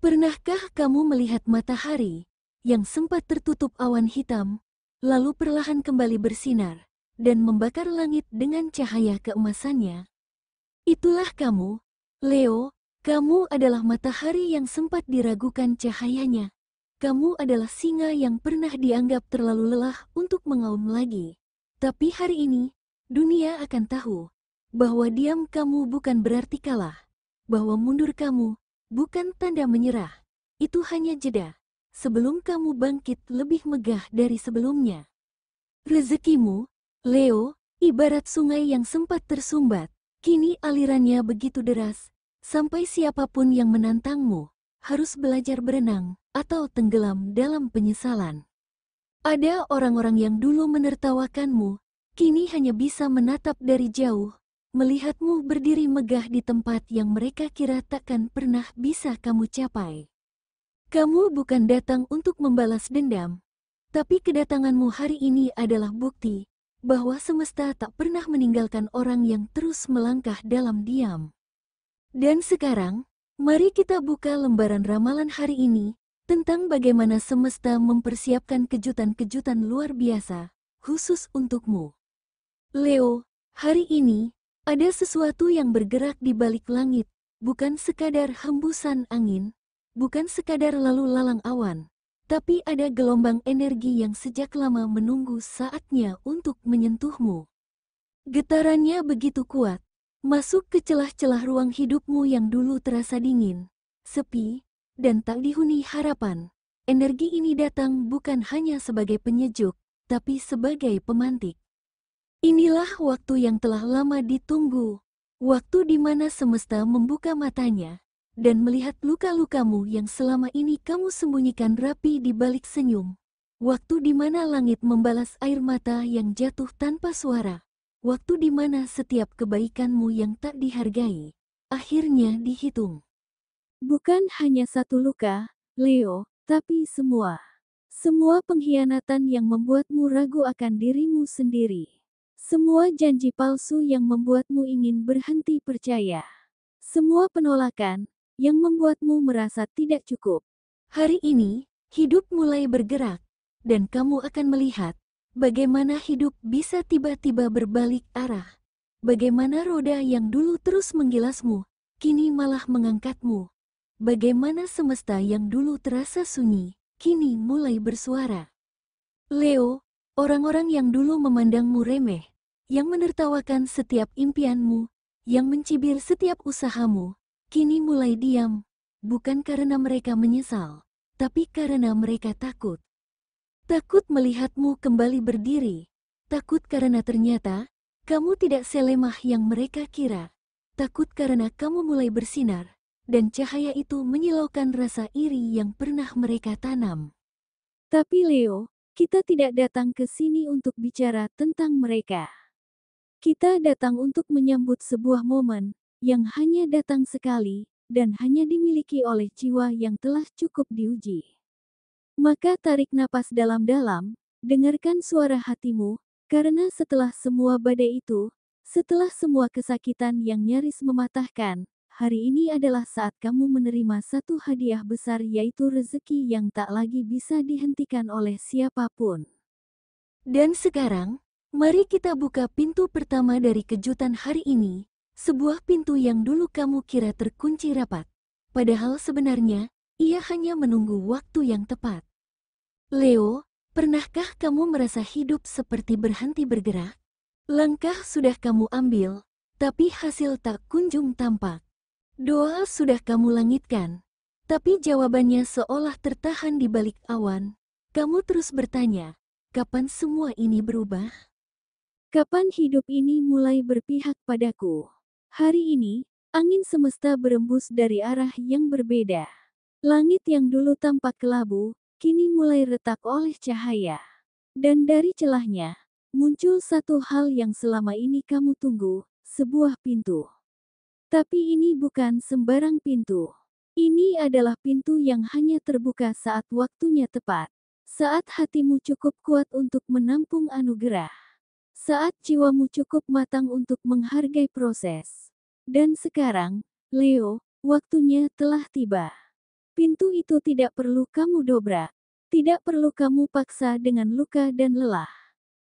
Pernahkah kamu melihat matahari yang sempat tertutup awan hitam, lalu perlahan kembali bersinar dan membakar langit dengan cahaya keemasannya? Itulah kamu, Leo. Kamu adalah matahari yang sempat diragukan cahayanya. Kamu adalah singa yang pernah dianggap terlalu lelah untuk mengaum lagi. Tapi hari ini, dunia akan tahu bahwa diam kamu bukan berarti kalah, bahwa mundur kamu bukan tanda menyerah. Itu hanya jeda sebelum kamu bangkit lebih megah dari sebelumnya. Rezekimu, Leo, ibarat sungai yang sempat tersumbat. Kini alirannya begitu deras, sampai siapapun yang menantangmu harus belajar berenang atau tenggelam dalam penyesalan. Ada orang-orang yang dulu menertawakanmu, kini hanya bisa menatap dari jauh, melihatmu berdiri megah di tempat yang mereka kira takkan pernah bisa kamu capai. Kamu bukan datang untuk membalas dendam, tapi kedatanganmu hari ini adalah bukti bahwa semesta tak pernah meninggalkan orang yang terus melangkah dalam diam. Dan sekarang, mari kita buka lembaran ramalan hari ini tentang bagaimana semesta mempersiapkan kejutan-kejutan luar biasa khusus untukmu. Leo, hari ini ada sesuatu yang bergerak di balik langit, bukan sekadar hembusan angin, bukan sekadar lalu lalang awan, tapi ada gelombang energi yang sejak lama menunggu saatnya untuk menyentuhmu. Getarannya begitu kuat, masuk ke celah-celah ruang hidupmu yang dulu terasa dingin, sepi, dan tak dihuni harapan. Energi ini datang bukan hanya sebagai penyejuk, tapi sebagai pemantik. Inilah waktu yang telah lama ditunggu, waktu di mana semesta membuka matanya dan melihat luka-lukamu yang selama ini kamu sembunyikan rapi di balik senyum. Waktu di mana langit membalas air mata yang jatuh tanpa suara. Waktu di mana setiap kebaikanmu yang tak dihargai, akhirnya dihitung. Bukan hanya satu luka, Leo, tapi semua. Semua pengkhianatan yang membuatmu ragu akan dirimu sendiri. Semua janji palsu yang membuatmu ingin berhenti percaya. Semua penolakan yang membuatmu merasa tidak cukup. Hari ini, hidup mulai bergerak, dan kamu akan melihat bagaimana hidup bisa tiba-tiba berbalik arah. Bagaimana roda yang dulu terus menggilasmu, kini malah mengangkatmu. Bagaimana semesta yang dulu terasa sunyi, kini mulai bersuara. Leo, orang-orang yang dulu memandangmu remeh, yang menertawakan setiap impianmu, yang mencibir setiap usahamu, kini mulai diam, bukan karena mereka menyesal, tapi karena mereka takut. Takut melihatmu kembali berdiri, takut karena ternyata kamu tidak selemah yang mereka kira, takut karena kamu mulai bersinar, dan cahaya itu menyilaukan rasa iri yang pernah mereka tanam. Tapi Leo, kita tidak datang ke sini untuk bicara tentang mereka. Kita datang untuk menyambut sebuah momen yang hanya datang sekali dan hanya dimiliki oleh jiwa yang telah cukup diuji. Maka tarik napas dalam-dalam, dengarkan suara hatimu, karena setelah semua badai itu, setelah semua kesakitan yang nyaris mematahkan, hari ini adalah saat kamu menerima satu hadiah besar, yaitu rezeki yang tak lagi bisa dihentikan oleh siapapun. Dan sekarang, mari kita buka pintu pertama dari kejutan hari ini, sebuah pintu yang dulu kamu kira terkunci rapat. Padahal sebenarnya, ia hanya menunggu waktu yang tepat. Leo, pernahkah kamu merasa hidup seperti berhenti bergerak? Langkah sudah kamu ambil, tapi hasil tak kunjung tampak. Doa sudah kamu langitkan, tapi jawabannya seolah tertahan di balik awan. Kamu terus bertanya, kapan semua ini berubah? Kapan hidup ini mulai berpihak padaku? Hari ini, angin semesta berembus dari arah yang berbeda. Langit yang dulu tampak kelabu, kini mulai retak oleh cahaya. Dan dari celahnya, muncul satu hal yang selama ini kamu tunggu, sebuah pintu. Tapi ini bukan sembarang pintu. Ini adalah pintu yang hanya terbuka saat waktunya tepat. Saat hatimu cukup kuat untuk menampung anugerah. Saat jiwamu cukup matang untuk menghargai proses. Dan sekarang, Leo, waktunya telah tiba. Pintu itu tidak perlu kamu dobrak. Tidak perlu kamu paksa dengan luka dan lelah.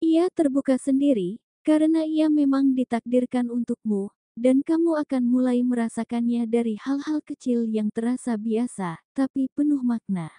Ia terbuka sendiri, karena ia memang ditakdirkan untukmu, dan kamu akan mulai merasakannya dari hal-hal kecil yang terasa biasa, tapi penuh makna.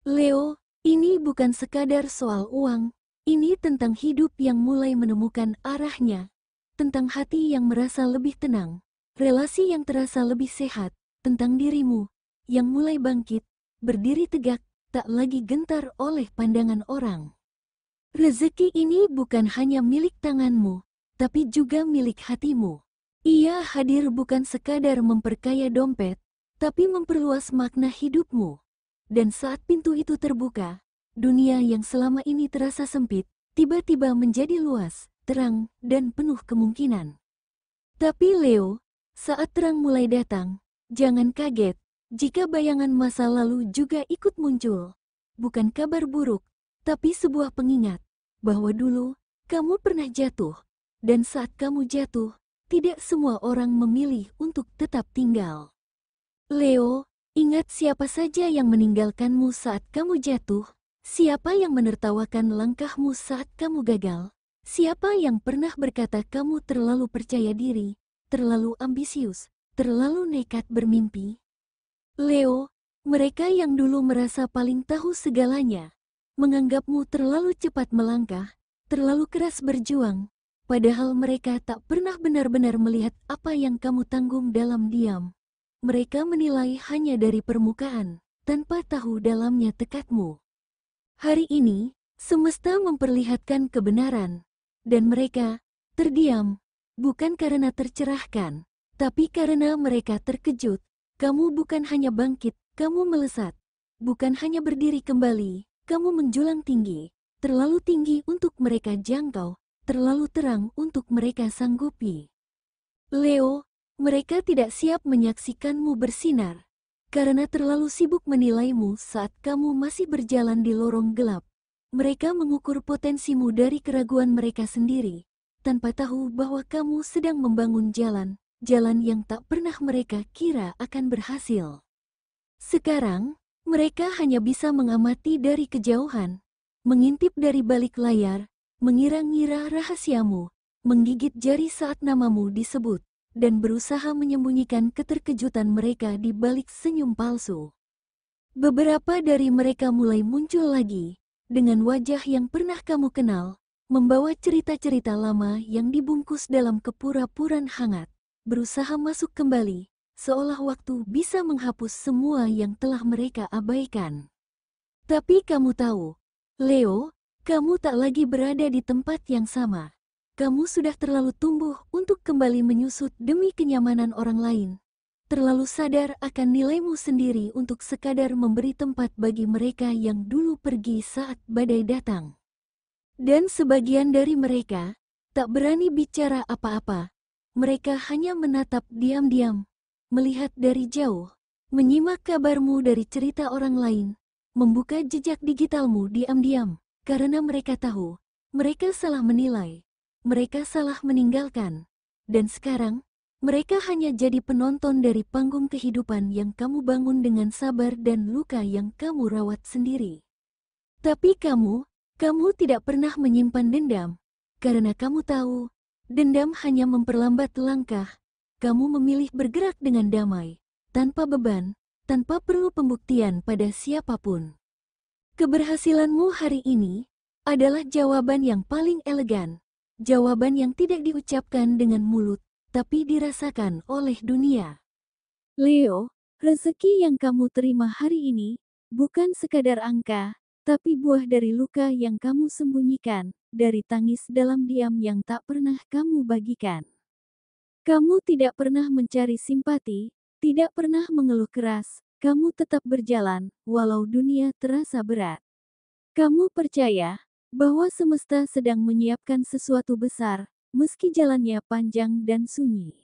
Leo, ini bukan sekadar soal uang, ini tentang hidup yang mulai menemukan arahnya, tentang hati yang merasa lebih tenang, relasi yang terasa lebih sehat, tentang dirimu, yang mulai bangkit, berdiri tegak, tak lagi gentar oleh pandangan orang. Rezeki ini bukan hanya milik tanganmu, tapi juga milik hatimu. Ia hadir bukan sekadar memperkaya dompet, tapi memperluas makna hidupmu. Dan saat pintu itu terbuka, dunia yang selama ini terasa sempit, tiba-tiba menjadi luas, terang, dan penuh kemungkinan. Tapi Leo, saat terang mulai datang, jangan kaget jika bayangan masa lalu juga ikut muncul. Bukan kabar buruk, tapi sebuah pengingat bahwa dulu kamu pernah jatuh, dan saat kamu jatuh, tidak semua orang memilih untuk tetap tinggal. Leo, ingat siapa saja yang meninggalkanmu saat kamu jatuh, siapa yang menertawakan langkahmu saat kamu gagal, siapa yang pernah berkata kamu terlalu percaya diri, terlalu ambisius, terlalu nekat bermimpi. Leo, mereka yang dulu merasa paling tahu segalanya, menganggapmu terlalu cepat melangkah, terlalu keras berjuang, padahal mereka tak pernah benar-benar melihat apa yang kamu tanggung dalam diam. Mereka menilai hanya dari permukaan, tanpa tahu dalamnya tekadmu. Hari ini, semesta memperlihatkan kebenaran, dan mereka terdiam, bukan karena tercerahkan, tapi karena mereka terkejut. Kamu bukan hanya bangkit, kamu melesat. Bukan hanya berdiri kembali, kamu menjulang tinggi, terlalu tinggi untuk mereka jangkau, terlalu terang untuk mereka sanggupi. Leo, mereka tidak siap menyaksikanmu bersinar, karena terlalu sibuk menilaimu saat kamu masih berjalan di lorong gelap. Mereka mengukur potensimu dari keraguan mereka sendiri, tanpa tahu bahwa kamu sedang membangun jalan yang tak pernah mereka kira akan berhasil. Sekarang, mereka hanya bisa mengamati dari kejauhan, mengintip dari balik layar, mengira-ngira rahasiamu, menggigit jari saat namamu disebut, dan berusaha menyembunyikan keterkejutan mereka di balik senyum palsu. Beberapa dari mereka mulai muncul lagi, dengan wajah yang pernah kamu kenal, membawa cerita-cerita lama yang dibungkus dalam kepura-puran hangat, berusaha masuk kembali, seolah waktu bisa menghapus semua yang telah mereka abaikan. Tapi kamu tahu, Leo, kamu tak lagi berada di tempat yang sama. Kamu sudah terlalu tumbuh untuk kembali menyusut demi kenyamanan orang lain. Terlalu sadar akan nilaimu sendiri untuk sekadar memberi tempat bagi mereka yang dulu pergi saat badai datang. Dan sebagian dari mereka tak berani bicara apa-apa. Mereka hanya menatap diam-diam, melihat dari jauh, menyimak kabarmu dari cerita orang lain, membuka jejak digitalmu diam-diam, karena mereka tahu, mereka salah menilai, mereka salah meninggalkan, dan sekarang, mereka hanya jadi penonton dari panggung kehidupan yang kamu bangun dengan sabar dan luka yang kamu rawat sendiri. Tapi kamu tidak pernah menyimpan dendam, karena kamu tahu, dendam hanya memperlambat langkah. Kamu memilih bergerak dengan damai, tanpa beban, tanpa perlu pembuktian pada siapapun. Keberhasilanmu hari ini adalah jawaban yang paling elegan, jawaban yang tidak diucapkan dengan mulut, tapi dirasakan oleh dunia. Leo, rezeki yang kamu terima hari ini bukan sekadar angka, tapi buah dari luka yang kamu sembunyikan, dari tangis dalam diam yang tak pernah kamu bagikan. Kamu tidak pernah mencari simpati, tidak pernah mengeluh keras, kamu tetap berjalan, walau dunia terasa berat. Kamu percaya bahwa semesta sedang menyiapkan sesuatu besar, meski jalannya panjang dan sunyi.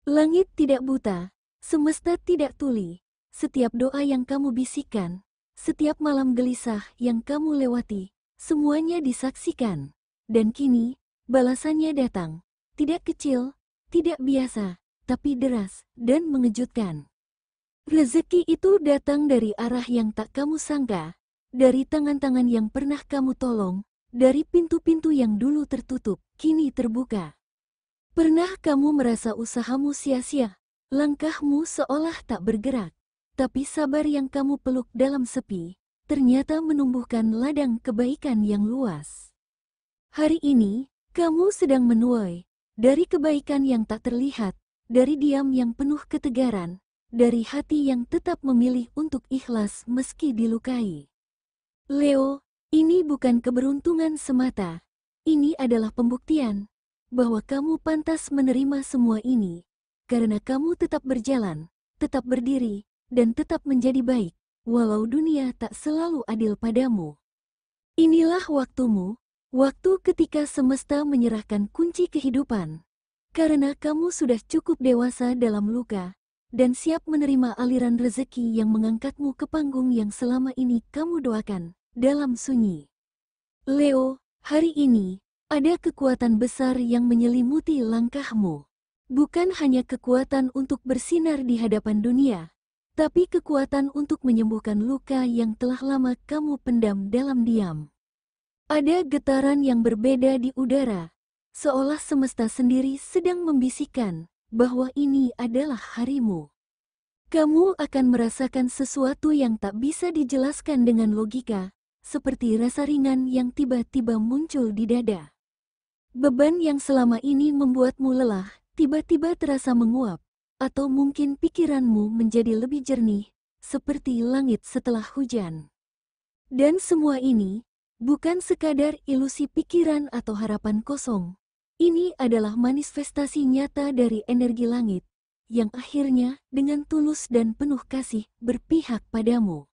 Langit tidak buta, semesta tidak tuli. Setiap doa yang kamu bisikkan, setiap malam gelisah yang kamu lewati, semuanya disaksikan. Dan kini, balasannya datang. Tidak kecil, tidak biasa, tapi deras dan mengejutkan. Rezeki itu datang dari arah yang tak kamu sangka, dari tangan-tangan yang pernah kamu tolong, dari pintu-pintu yang dulu tertutup, kini terbuka. Pernah kamu merasa usahamu sia-sia, langkahmu seolah tak bergerak, tapi sabar yang kamu peluk dalam sepi, ternyata menumbuhkan ladang kebaikan yang luas. Hari ini, kamu sedang menuai dari kebaikan yang tak terlihat, dari diam yang penuh ketegaran, dari hati yang tetap memilih untuk ikhlas meski dilukai. Leo, ini bukan keberuntungan semata. Ini adalah pembuktian bahwa kamu pantas menerima semua ini, karena kamu tetap berjalan, tetap berdiri, dan tetap menjadi baik, walau dunia tak selalu adil padamu. Inilah waktumu, waktu ketika semesta menyerahkan kunci kehidupan. Karena kamu sudah cukup dewasa dalam luka, dan siap menerima aliran rezeki yang mengangkatmu ke panggung yang selama ini kamu doakan, dalam sunyi. Leo, hari ini, ada kekuatan besar yang menyelimuti langkahmu. Bukan hanya kekuatan untuk bersinar di hadapan dunia, tapi kekuatan untuk menyembuhkan luka yang telah lama kamu pendam dalam diam. Ada getaran yang berbeda di udara, seolah semesta sendiri sedang membisikkan bahwa ini adalah harimu. Kamu akan merasakan sesuatu yang tak bisa dijelaskan dengan logika, seperti rasa ringan yang tiba-tiba muncul di dada. Beban yang selama ini membuatmu lelah, tiba-tiba terasa menguap, atau mungkin pikiranmu menjadi lebih jernih, seperti langit setelah hujan. Dan semua ini bukan sekadar ilusi pikiran atau harapan kosong. Ini adalah manifestasi nyata dari energi langit, yang akhirnya dengan tulus dan penuh kasih berpihak padamu.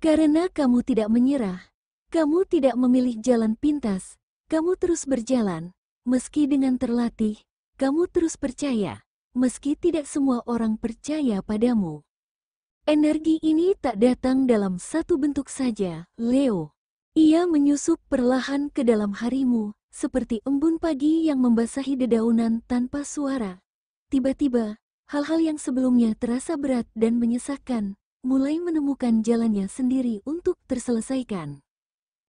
Karena kamu tidak menyerah, kamu tidak memilih jalan pintas, kamu terus berjalan, meski dengan terlatih, kamu terus percaya, meski tidak semua orang percaya padamu. Energi ini tak datang dalam satu bentuk saja, Leo. Ia menyusup perlahan ke dalam harimu, seperti embun pagi yang membasahi dedaunan tanpa suara. Tiba-tiba, hal-hal yang sebelumnya terasa berat dan menyesakkan, mulai menemukan jalannya sendiri untuk terselesaikan.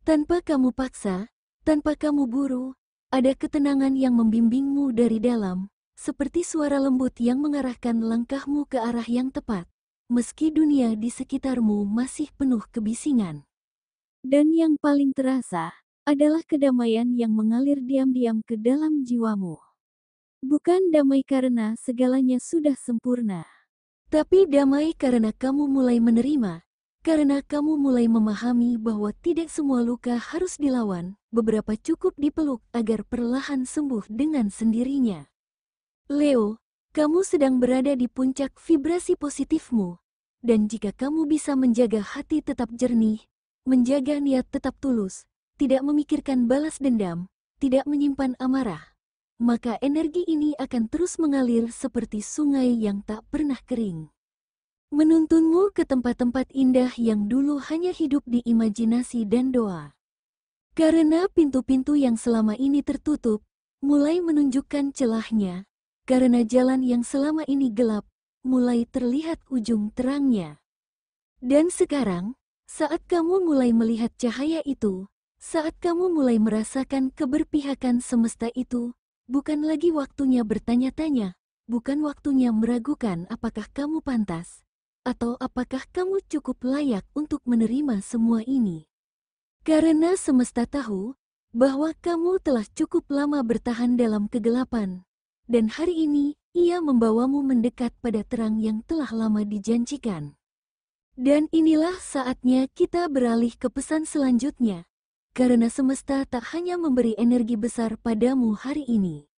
Tanpa kamu paksa, tanpa kamu buru, ada ketenangan yang membimbingmu dari dalam, seperti suara lembut yang mengarahkan langkahmu ke arah yang tepat, meski dunia di sekitarmu masih penuh kebisingan. Dan yang paling terasa adalah kedamaian yang mengalir diam-diam ke dalam jiwamu. Bukan damai karena segalanya sudah sempurna, Tapi damai karena kamu mulai menerima, karena kamu mulai memahami bahwa tidak semua luka harus dilawan, beberapa cukup dipeluk agar perlahan sembuh dengan sendirinya. Leo, kamu sedang berada di puncak vibrasi positifmu, dan jika kamu bisa menjaga hati tetap jernih, menjaga niat tetap tulus, tidak memikirkan balas dendam, tidak menyimpan amarah, maka energi ini akan terus mengalir seperti sungai yang tak pernah kering. Menuntunmu ke tempat-tempat indah yang dulu hanya hidup di imajinasi dan doa. Karena pintu-pintu yang selama ini tertutup, mulai menunjukkan celahnya, karena jalan yang selama ini gelap, mulai terlihat ujung terangnya. Dan sekarang, saat kamu mulai melihat cahaya itu, saat kamu mulai merasakan keberpihakan semesta itu, bukan lagi waktunya bertanya-tanya, bukan waktunya meragukan apakah kamu pantas, atau apakah kamu cukup layak untuk menerima semua ini. Karena semesta tahu bahwa kamu telah cukup lama bertahan dalam kegelapan, dan hari ini ia membawamu mendekat pada terang yang telah lama dijanjikan. Dan inilah saatnya kita beralih ke pesan selanjutnya, karena semesta tak hanya memberi energi besar padamu hari ini.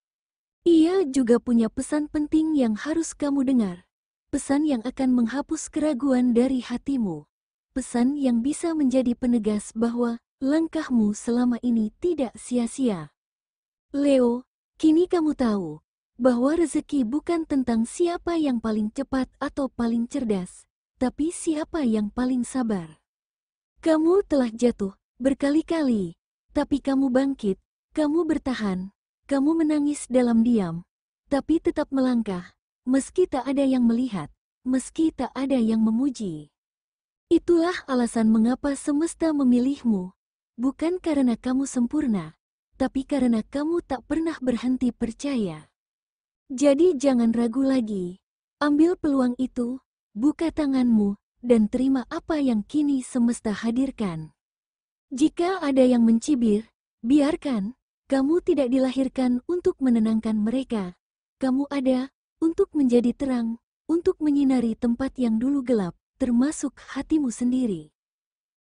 Ia juga punya pesan penting yang harus kamu dengar, pesan yang akan menghapus keraguan dari hatimu, pesan yang bisa menjadi penegas bahwa langkahmu selama ini tidak sia-sia. Leo, kini kamu tahu bahwa rezeki bukan tentang siapa yang paling cepat atau paling cerdas, tapi siapa yang paling sabar. Kamu telah jatuh berkali-kali, tapi kamu bangkit, kamu bertahan, kamu menangis dalam diam, tapi tetap melangkah, meski tak ada yang melihat, meski tak ada yang memuji. Itulah alasan mengapa semesta memilihmu, bukan karena kamu sempurna, tapi karena kamu tak pernah berhenti percaya. Jadi jangan ragu lagi, ambil peluang itu, buka tanganmu, dan terima apa yang kini semesta hadirkan. Jika ada yang mencibir, biarkan, kamu tidak dilahirkan untuk menenangkan mereka. Kamu ada untuk menjadi terang, untuk menyinari tempat yang dulu gelap, termasuk hatimu sendiri.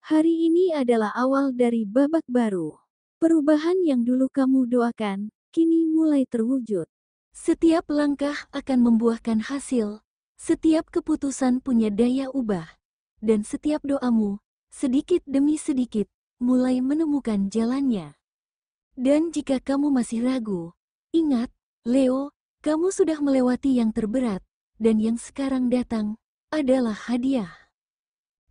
Hari ini adalah awal dari babak baru. Perubahan yang dulu kamu doakan, kini mulai terwujud. Setiap langkah akan membuahkan hasil, setiap keputusan punya daya ubah, dan setiap doamu, sedikit demi sedikit, mulai menemukan jalannya. Dan jika kamu masih ragu, ingat, Leo, kamu sudah melewati yang terberat, dan yang sekarang datang adalah hadiah.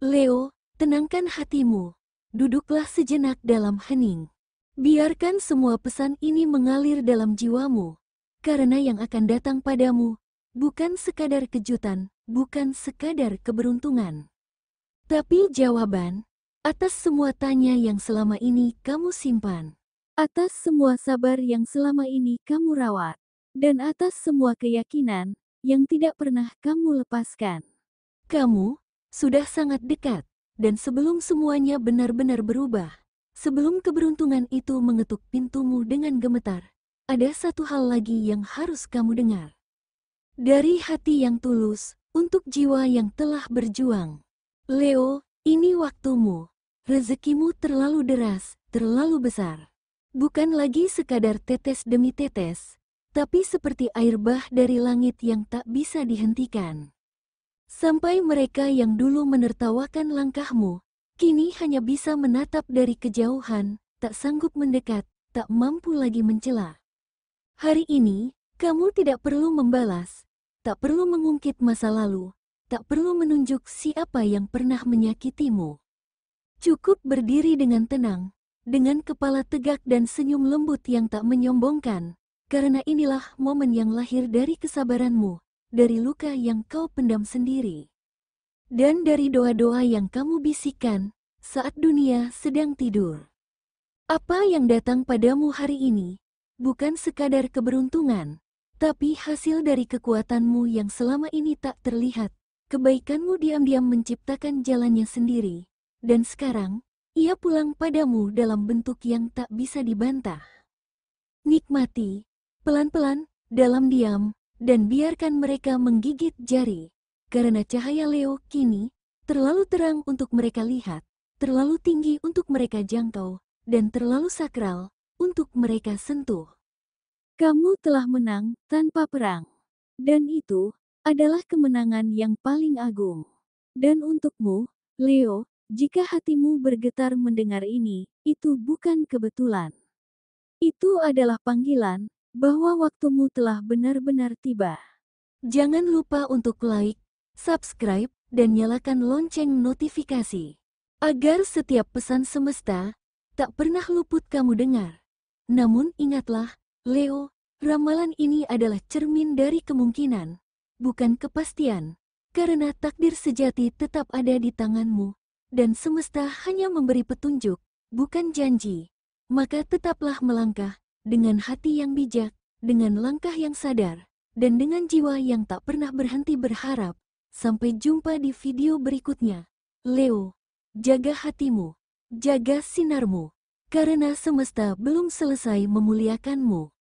Leo, tenangkan hatimu, duduklah sejenak dalam hening. Biarkan semua pesan ini mengalir dalam jiwamu, karena yang akan datang padamu bukan sekadar kejutan, bukan sekadar keberuntungan, tapi jawaban atas semua tanya yang selama ini kamu simpan. Atas semua sabar yang selama ini kamu rawat, dan atas semua keyakinan yang tidak pernah kamu lepaskan. Kamu sudah sangat dekat, dan sebelum semuanya benar-benar berubah, sebelum keberuntungan itu mengetuk pintumu dengan gemetar, ada satu hal lagi yang harus kamu dengar. Dari hati yang tulus, untuk jiwa yang telah berjuang. Leo, ini waktumu. Rezekimu terlalu deras, terlalu besar. Bukan lagi sekadar tetes demi tetes, tapi seperti air bah dari langit yang tak bisa dihentikan. Sampai mereka yang dulu menertawakan langkahmu, kini hanya bisa menatap dari kejauhan, tak sanggup mendekat, tak mampu lagi mencela. Hari ini, kamu tidak perlu membalas, tak perlu mengungkit masa lalu, tak perlu menunjuk siapa yang pernah menyakitimu. Cukup berdiri dengan tenang, dengan kepala tegak dan senyum lembut yang tak menyombongkan, karena inilah momen yang lahir dari kesabaranmu, dari luka yang kau pendam sendiri, dan dari doa-doa yang kamu bisikkan saat dunia sedang tidur. Apa yang datang padamu hari ini bukan sekadar keberuntungan, tapi hasil dari kekuatanmu yang selama ini tak terlihat. Kebaikanmu diam-diam menciptakan jalannya sendiri, dan sekarang ia pulang padamu dalam bentuk yang tak bisa dibantah. Nikmati, pelan-pelan, dalam diam, dan biarkan mereka menggigit jari, karena cahaya Leo kini terlalu terang untuk mereka lihat, terlalu tinggi untuk mereka jangkau, dan terlalu sakral untuk mereka sentuh. Kamu telah menang tanpa perang, dan itu adalah kemenangan yang paling agung. Dan untukmu, Leo, jika hatimu bergetar mendengar ini, itu bukan kebetulan. Itu adalah panggilan bahwa waktumu telah benar-benar tiba. Jangan lupa untuk like, subscribe, dan nyalakan lonceng notifikasi, agar setiap pesan semesta tak pernah luput kamu dengar. Namun ingatlah, Leo, ramalan ini adalah cermin dari kemungkinan, bukan kepastian, karena takdir sejati tetap ada di tanganmu, dan semesta hanya memberi petunjuk, bukan janji. Maka tetaplah melangkah, dengan hati yang bijak, dengan langkah yang sadar, dan dengan jiwa yang tak pernah berhenti berharap. Sampai jumpa di video berikutnya. Leo, jaga hatimu, jaga sinarmu, karena semesta belum selesai memuliakanmu.